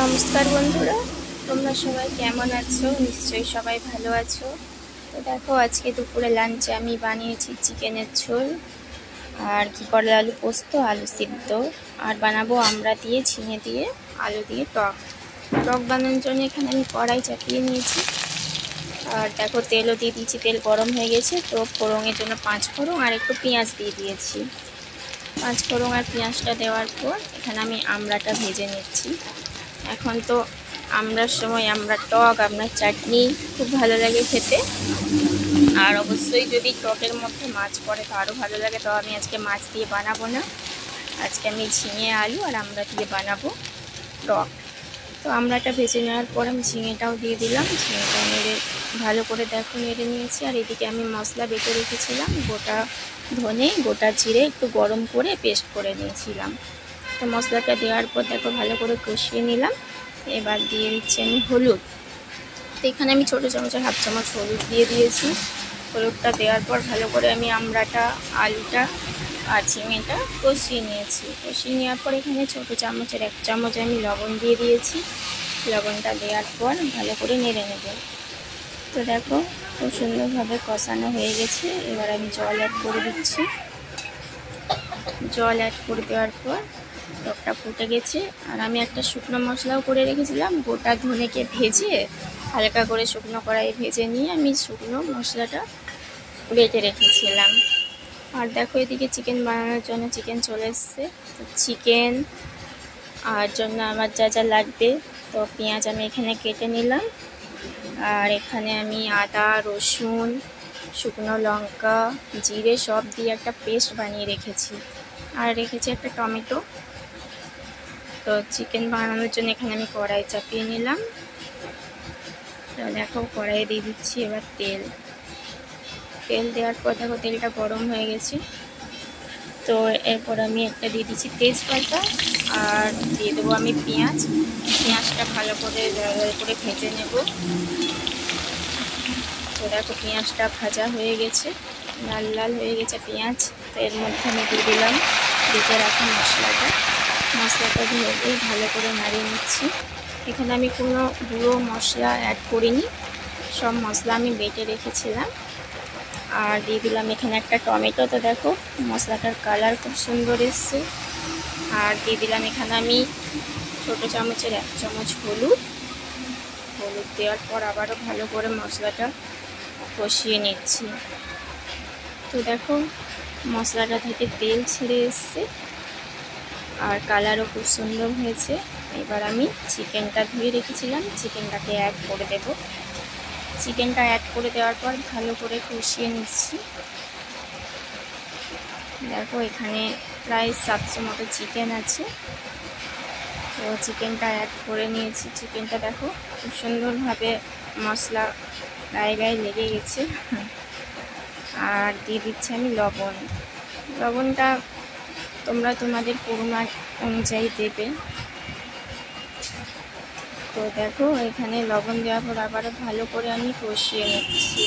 নমস্কার বন্ধুরা, তোমরা সবাই কেমন আছো? নিশ্চয়ই সবাই ভালো আছো। তো দেখো, আজকে দুপুরে লাঞ্চে আমি বানিয়েছি চিকেনের ঝোল আর কি করে আলু পোস্ত, আলু সিদ্ধ, আর বানাবো আমরা দিয়ে ঝিঙে দিয়ে আলু দিয়ে টক বানানোর জন্য এখানে আমি কড়াই চাপিয়ে নিয়েছি। আর দেখো, তেলও দিয়ে দিয়েছি, তেল গরম হয়ে গেছে। তো ফোড়নের জন্য 5 ফোড়ন আর একটু পেঁয়াজ দিয়ে দিয়েছি। 5 ফোড়ন আর পেঁয়াজটা দেওয়ার পর এখানে আমি আমড়াটা ভেজে নিচ্ছি। এখন তো আমড়ার সময় আমরা টক, আমরা চাটনি খুব ভালো লাগে খেতে। আর অবশ্যই যদি টকের মধ্যে মাছ পড়ে তো আরও ভালো লাগে। তো আমি আজকে মাছ দিয়ে বানাবো না, আজকে আমি ঝিঙে আলু আর আমড়া দিয়ে বানাবো টক। তো আমড়াটা ভেজে নেওয়ার পর আমি ঝিঙেটাও দিয়ে দিলাম। ঝিঙেটা নেড়ে ভালো করে দেখো নেড়ে নিয়েছি। আর এদিকে আমি মশলা বেটে রেখেছিলাম, গোটা ধনে, গোটা জিরে একটু গরম করে পেস্ট করে নিয়েছিলাম। তো মশলাটা দেওয়ার পর দেখো ভালো করে কষিয়ে নিলাম। এবার দিয়ে দিচ্ছি আমি হলুদ। তো এখানে আমি ছোটো চামচে 1/2 চামচ হলুদ দিয়ে দিয়েছি। হলুদটা দেওয়ার পর ভালো করে আমি আমড়াটা, আলুটা আর ঝিঙেটা কষিয়ে নিয়েছি। কষিয়ে নেওয়ার পর এখানে ছোটো চামচের 1 চামচ আমি লবণ দিয়ে দিয়েছি। লবণটা দেওয়ার পর ভালো করে নেড়ে নেব। তো দেখো, খুব সুন্দরভাবে কষানো হয়ে গেছে। এবার আমি জল অ্যাড করে দিচ্ছি। জল অ্যাড করে দেওয়ার পর টকটা ফুটে গেছে। আর আমি একটা শুকনো মশলাও করে রেখেছিলাম, গোটা ধনেকে ভেজে হালকা করে শুকনো কড়াইয়ে ভেজে নিয়ে আমি শুকনো মশলাটা বেটে রেখেছিলাম। আর দেখো, এদিকে চিকেন বানানোর জন্য চিকেন চলে এসছে। তো চিকেন আর জন্য আমার যা যা লাগবে, তো পেঁয়াজ আমি এখানে কেটে নিলাম। আর এখানে আমি আদা, রসুন, শুকনো লঙ্কা, জিরে সব দিয়ে একটা পেস্ট বানিয়ে রেখেছি। আর রেখেছি একটা টমেটো। তো চিকেন বানানোর জন্য এখানে আমি কড়াই চাপিয়ে নিলাম। তো দেখো, কড়াইয়ে দিয়ে দিচ্ছি এবার তেল। তেল দেওয়ার পর দেখো তেলটা গরম হয়ে গেছে। তো এরপর আমি একটা দিয়ে দিচ্ছি তেজপাতা আর দিয়ে দেবো আমি পেঁয়াজ। পেঁয়াজটা ভালো করে ভেজে নেব। তো দেখো, পেঁয়াজটা ভাজা হয়ে গেছে, লাল লাল হয়ে গেছে পেঁয়াজ। তো এর মধ্যে আমি দিয়ে দিলাম বেটে রাখা মশলাটা। মশলাটা দিয়ে ভালো করে নাড়িয়ে নিচ্ছি। এখানে আমি কোনো গুঁড়ো মশলা অ্যাড করিনি, সব মশলা আমি বেটে রেখেছিলাম। আর দিয়ে দিলাম এখানে একটা টমেটো। তো দেখো, মশলাটার কালার খুব সুন্দর এসছে। আর দিয়ে দিলাম এখানে আমি ছোটো চামচের 1 চামচ হলুদ। হলুদ দেওয়ার পর আবারও ভালো করে মশলাটা কষিয়ে নিচ্ছি। তো দেখো, মশলাটা থেকে তেল ছেড়ে এসছে আর কালারও খুব সুন্দর হয়েছে। এবার আমি চিকেনটা ধুয়ে রেখেছিলাম, চিকেনটাকে অ্যাড করে দেব। চিকেনটা অ্যাড করে দেওয়ার পর ভালো করে কষিয়ে নিচ্ছি। দেখো, এখানে প্রায় 700 মতো চিকেন আছে। তো চিকেনটা অ্যাড করে নিয়েছি। চিকেনটা দেখো খুব সুন্দরভাবে মশলা গায়ে গায়ে লেগে গেছে। আর দিয়ে দিচ্ছি আমি লবণ। লবণটা তোমরা তোমাদের পরিমাণ অনুযায়ী দেবে। তো দেখো, এখানে লবণ দেওয়ার পর আবারও ভালো করে আমি কষিয়ে নিচ্ছি।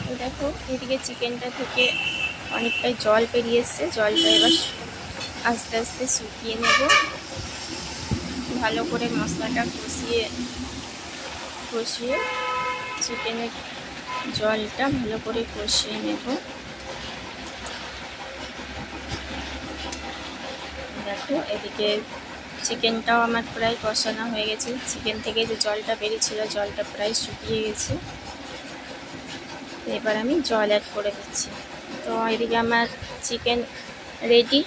তো দেখো, এদিকে চিকেনটা থেকে অনেকটাই জল বেরিয়ে এসছে। জলটা এবার আস্তে আস্তে শুকিয়ে নেব। ভালো করে মশলাটা কষিয়ে চিকেনের জলটা ভালো করে কষিয়ে নেব। দেখো, এদিকে চিকেনটাও আমার প্রায় কষানো হয়ে গেছে। চিকেন থেকে যে জলটা বেরিয়েছিল, জলটা প্রায় শুকিয়ে গেছে। এবার আমি জল অ্যাড করে দিচ্ছি। তো এদিকে আমার চিকেন রেডি।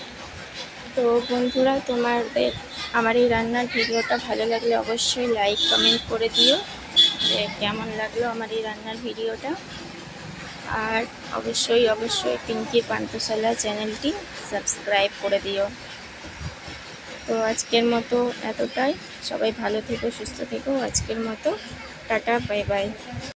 তো বন্ধুরা, তোমাদের আমার এই রান্নার ভিডিওটা ভালো লাগলে অবশ্যই লাইক কমেন্ট করে দিও যে কেমন লাগলো আমার এই রান্নার ভিডিওটা। আর অবশ্যই পিঙ্কি পান্থশালা চ্যানেলটি সাবস্ক্রাইব করে দিও। তো আজকের মতো এতটাই। সবাই ভালো থেকো, সুস্থ থেকো। আজকের মতো টাটা, বাই বাই।